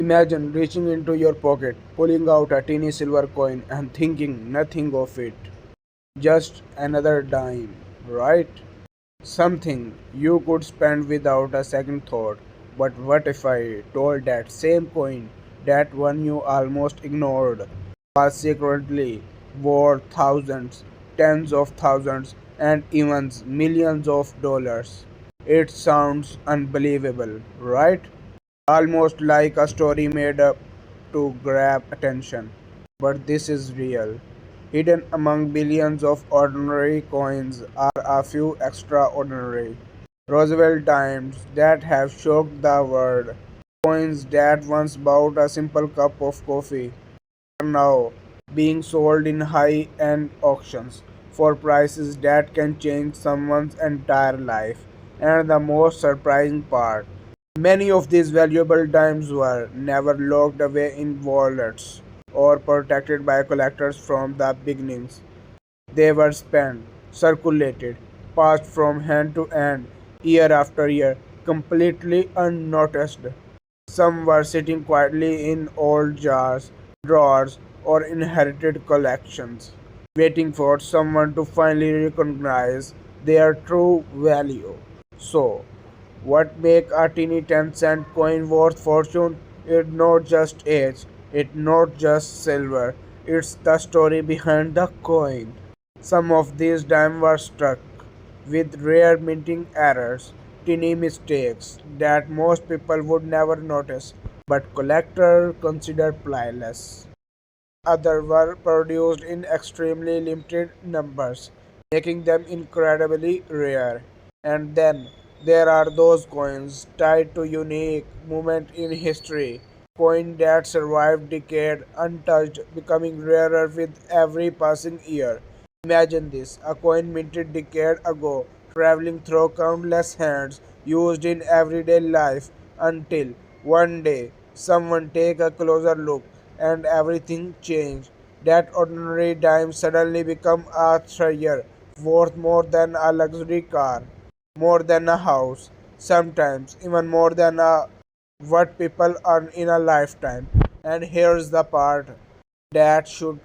Imagine reaching into your pocket, pulling out a teeny silver coin, and thinking nothing of it. Just another dime, right? Something you could spend without a second thought. But what if I told that same coin, that one you almost ignored, was secretly worth thousands, tens of thousands, and even millions of dollars? It sounds unbelievable, right? Almost like a story made up to grab attention. But this is real. Hidden among billions of ordinary coins are a few extraordinary Roosevelt dimes that have shocked the world. Coins that once bought a simple cup of coffee are now being sold in high end auctions for prices that can change someone's entire life. And the most surprising part, many of these valuable dimes were never locked away in wallets or protected by collectors from the beginnings. They were spent, circulated, passed from hand to hand, year after year, completely unnoticed. Some were sitting quietly in old jars, drawers, or inherited collections, waiting for someone to finally recognize their true value. So, what make a teeny 10-cent coin worth fortune? It's not just age, it's not just silver, it's the story behind the coin. Some of these dimes were struck with rare minting errors, tiny mistakes that most people would never notice, but collectors consider priceless. Others were produced in extremely limited numbers, making them incredibly rare. And then there are those coins tied to unique moments in history, coins that survived decades untouched, becoming rarer with every passing year. Imagine this, a coin minted decade ago, traveling through countless hands, used in everyday life, until one day someone take a closer look and everything changed. That ordinary dime suddenly become a treasure, worth more than a luxury car, more than a house, sometimes even more than what people earn in a lifetime. And here's the part that should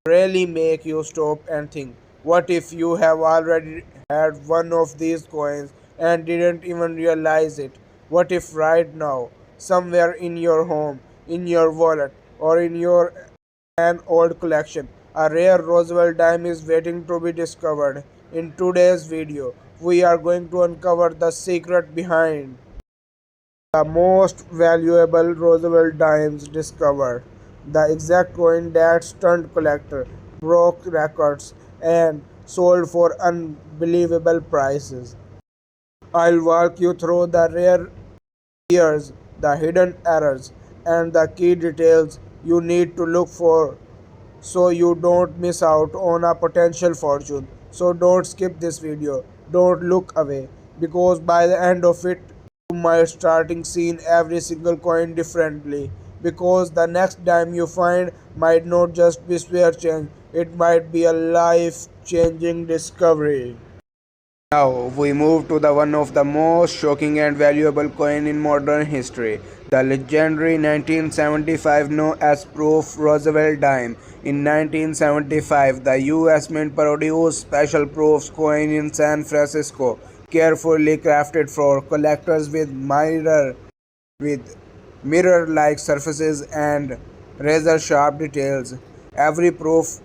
really make you stop and think. What if you have already had one of these coins and didn't even realize it? What if right now, somewhere in your home, in your wallet, or in your an old collection, a rare Roosevelt dime is waiting to be discovered? In today's video, we are going to uncover the secret behind the most valuable Roosevelt dimes discovered, the exact coin that stunned collectors, broke records, and sold for unbelievable prices. I'll walk you through the rare years, the hidden errors, and the key details you need to look for so you don't miss out on a potential fortune. So don't skip this video. Don't look away because by the end of it you might starting seeing every single coin differently because the next dime you find might not just be spare change, it might be a life changing discovery. Now we move to the one of the most shocking and valuable coin in modern history, the legendary 1975 known as Proof Roosevelt dime. In 1975, the U.S. Mint produced special proofs coin in San Francisco, carefully crafted for collectors with mirror-like surfaces and razor-sharp details. Every proof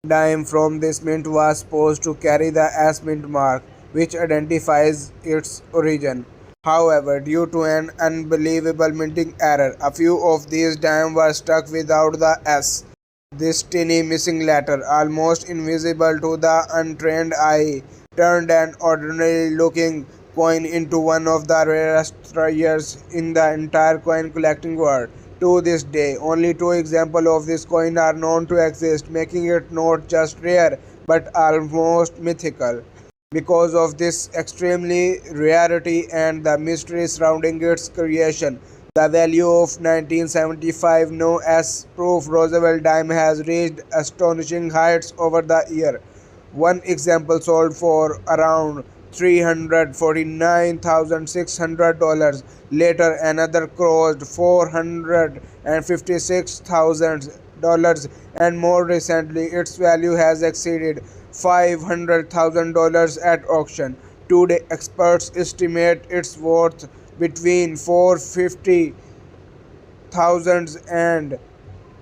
dime from this mint was supposed to carry the S mint mark, which identifies its origin. However, due to an unbelievable minting error, a few of these dimes were stuck without the S. This tiny missing letter, almost invisible to the untrained eye, turned an ordinary looking coin into one of the rarest treasures in the entire coin collecting world. To this day, only two examples of this coin are known to exist, making it not just rare but almost mythical. Because of this extremely rarity and the mystery surrounding its creation, the value of 1975 known as Proof Roosevelt dime has reached astonishing heights over the year. One example sold for around $349,600. Later, another crossed $456,000, and more recently, its value has exceeded $500,000 at auction. Today, experts estimate its worth between 450,000 and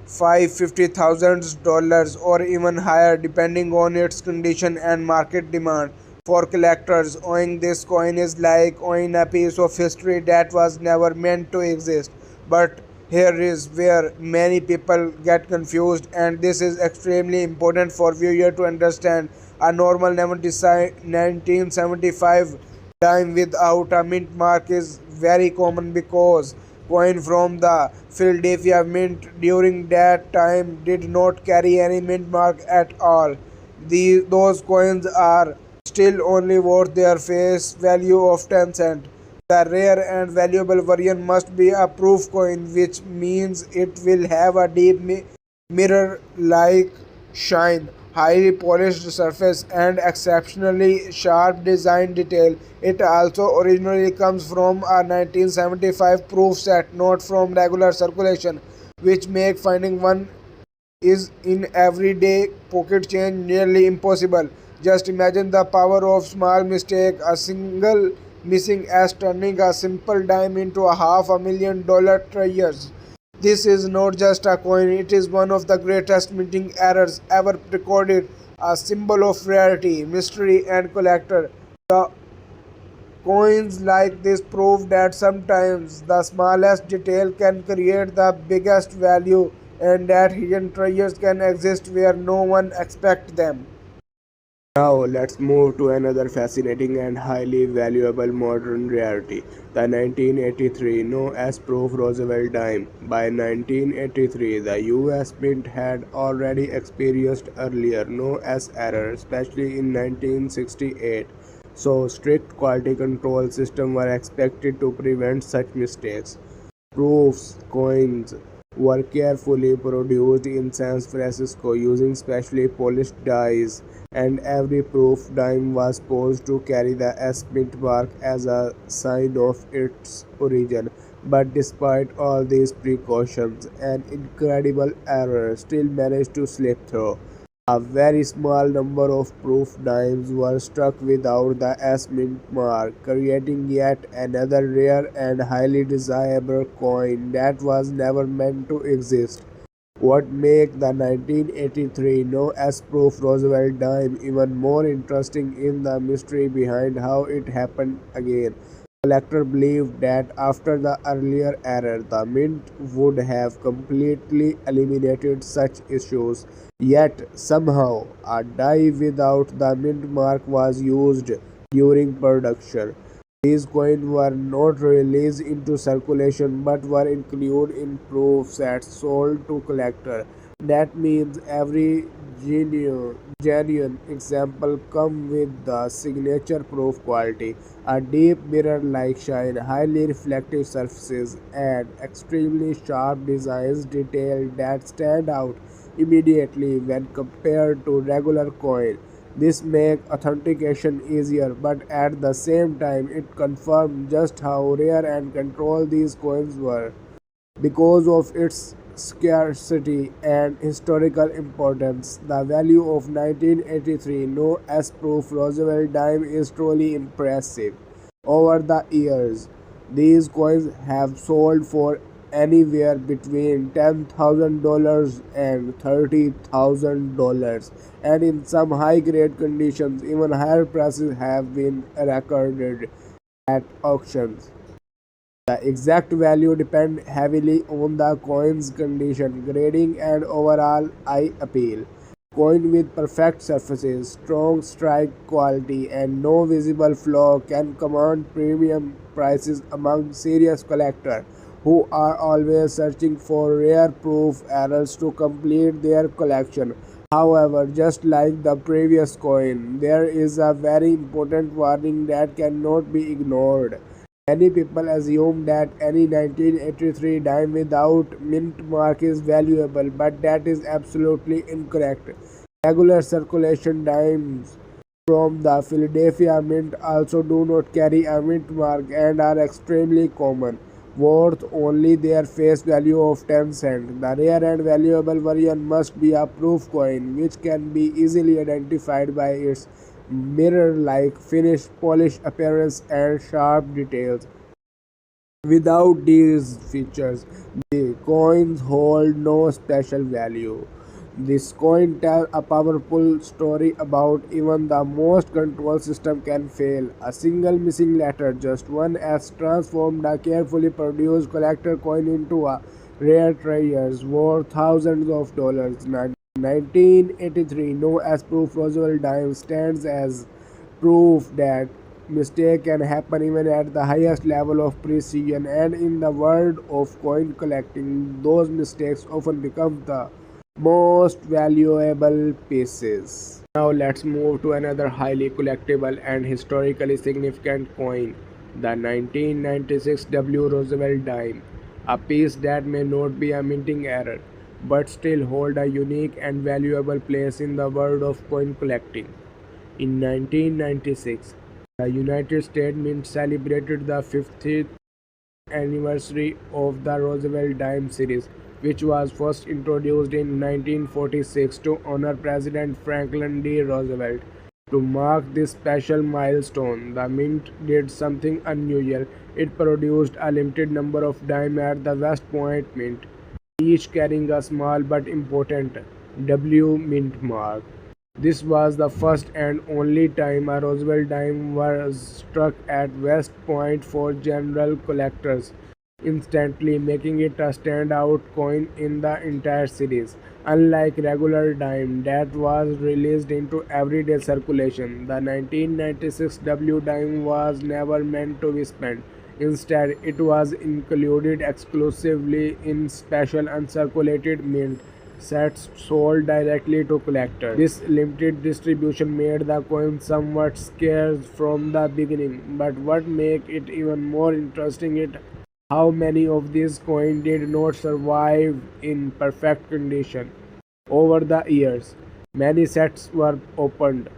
$550,000 or even higher depending on its condition and market demand. For collectors, owning this coin is like owning a piece of history that was never meant to exist. But here is where many people get confused, and this is extremely important for viewer to understand. A normal 1975 dime without a mint mark is very common because coin from the Philadelphia Mint during that time did not carry any mint mark at all. Those coins are still only worth their face value of 10 cents. The rare and valuable version must be a proof coin, which means it will have a deep mirror-like shine, highly polished surface, and exceptionally sharp design detail. It also originally comes from a 1975 proof set, not from regular circulation, which make finding one is in everyday pocket change nearly impossible. Just imagine the power of small mistake, a single missing as turning a simple dime into a $500,000 treasures. This is not just a coin, it is one of the greatest minting errors ever recorded, a symbol of rarity, mystery, and collector. The coins like this prove that sometimes the smallest detail can create the biggest value and that hidden treasures can exist where no one expects them. Now let's move to another fascinating and highly valuable modern rarity, the 1983 known as Proof Roosevelt Dime. By 1983, the US Mint had already experienced earlier known as error, especially in 1968. So strict quality control systems were expected to prevent such mistakes. Proofs coins were carefully produced in San Francisco using specially polished dies, and every proof dime was supposed to carry the S mint mark as a sign of its origin. But despite all these precautions, an incredible error still managed to slip through. A very small number of proof dimes were struck without the S mint mark, creating yet another rare and highly desirable coin that was never meant to exist. What makes the 1983 No S Proof Roosevelt dime even more interesting is the mystery behind how it happened again. Collectors believed that after the earlier error, the mint would have completely eliminated such issues. Yet, somehow, a die without the mint mark was used during production. These coins were not released into circulation but were included in proof sets sold to collectors. That means every genuine example comes with the signature proof quality, a deep mirror-like shine, highly reflective surfaces, and extremely sharp designs detail that stand out immediately when compared to regular coin. This makes authentication easier, but at the same time it confirms just how rare and controlled these coins were. Because of its scarcity and historical importance, the value of 1983 No S Proof Roosevelt dime is truly impressive. Over the years, these coins have sold for anywhere between $10,000 and $30,000, and in some high grade conditions, even higher prices have been recorded at auctions. The exact value depends heavily on the coin's condition, grading, and overall eye appeal. Coin with perfect surfaces, strong strike quality, and no visible flaw can command premium prices among serious collectors who are always searching for rare proof errors to complete their collection. However, just like the previous coin, there is a very important warning that cannot be ignored. Many people assume that any 1983 dime without mint mark is valuable, but that is absolutely incorrect. Regular circulation dimes from the Philadelphia Mint also do not carry a mint mark and are extremely common, worth only their face value of 10 cents. The rare and valuable version must be a proof coin, which can be easily identified by its mirror-like finish, polished appearance, and sharp details. Without these features, the coins hold no special value. This coin tells a powerful story about even the most control system can fail. A single missing letter, just one, has transformed a carefully produced collector coin into a rare treasure worth thousands of dollars. 1983, known as proof Roosevelt Dimes, stands as proof that mistake can happen even at the highest level of precision, and in the world of coin collecting those mistakes often become the most valuable pieces. Now let's move to another highly collectible and historically significant coin, the 1996 W Roosevelt dime, a piece that may not be a minting error but still hold a unique and valuable place in the world of coin collecting. In 1996, the United States Mint celebrated the 50th anniversary of the Roosevelt Dime series, which was first introduced in 1946 to honor President Franklin D. Roosevelt. To mark this special milestone, the Mint did something unusual. It produced a limited number of dimes at the West Point Mint, each carrying a small but important W Mint mark. This was the first and only time a Roosevelt dime was struck at West Point for general collectors, instantly making it a standout coin in the entire series. Unlike regular dime that was released into everyday circulation, the 1996 W dime was never meant to be spent. Instead, it was included exclusively in special uncirculated mint sets sold directly to collectors. This limited distribution made the coin somewhat scarce from the beginning, but what made it even more interesting is how many of these coins did not survive in perfect condition. Over the years, many sets were opened,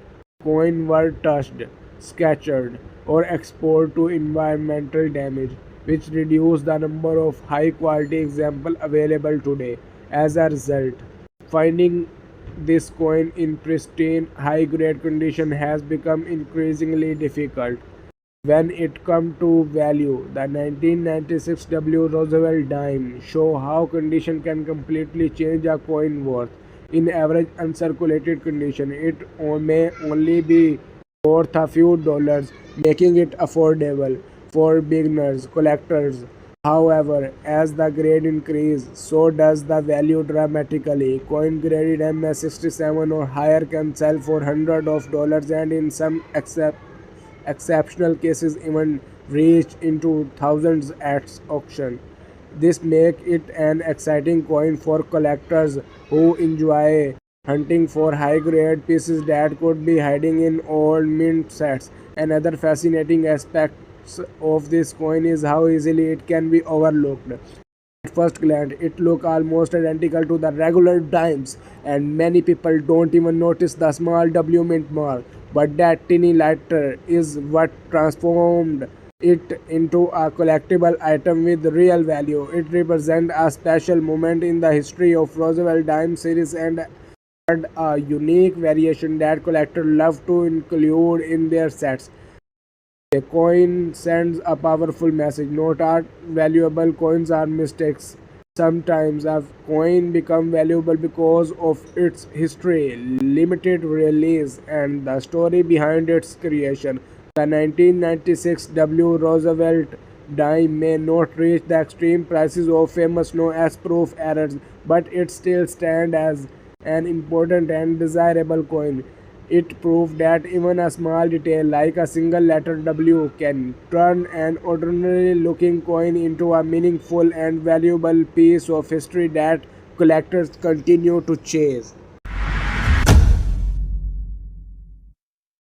coins were touched, scattered, or exposed to environmental damage, which reduced the number of high quality examples available today. As a result, finding this coin in pristine, high grade condition has become increasingly difficult. When it comes to value, the 1996 W Roosevelt dime show how condition can completely change a coin worth. In average uncirculated condition, it may only be worth a few dollars, making it affordable for beginners, collectors. However, as the grade increases, so does the value dramatically. Coin graded MS67 or higher can sell for hundreds of dollars and in some exceptional cases even reach into thousands at auction. This makes it an exciting coin for collectors who enjoy hunting for high-grade pieces that could be hiding in old mint sets. Another fascinating aspect of this coin is how easily it can be overlooked. At first glance, it looks almost identical to the regular dimes, and many people don't even notice the small W mint mark. But that tiny letter is what transformed it into a collectible item with real value. It represents a special moment in the history of Roosevelt Dime series and had a unique variation that collectors love to include in their sets. A coin sends a powerful message. Not all valuable coins are mistakes. Sometimes a coin becomes valuable because of its history, limited release, and the story behind its creation. The 1996 W. Roosevelt dime may not reach the extreme prices of famous known as proof errors, but it still stands as an important and desirable coin. It proved that even a small detail like a single letter W can turn an ordinary looking coin into a meaningful and valuable piece of history that collectors continue to chase.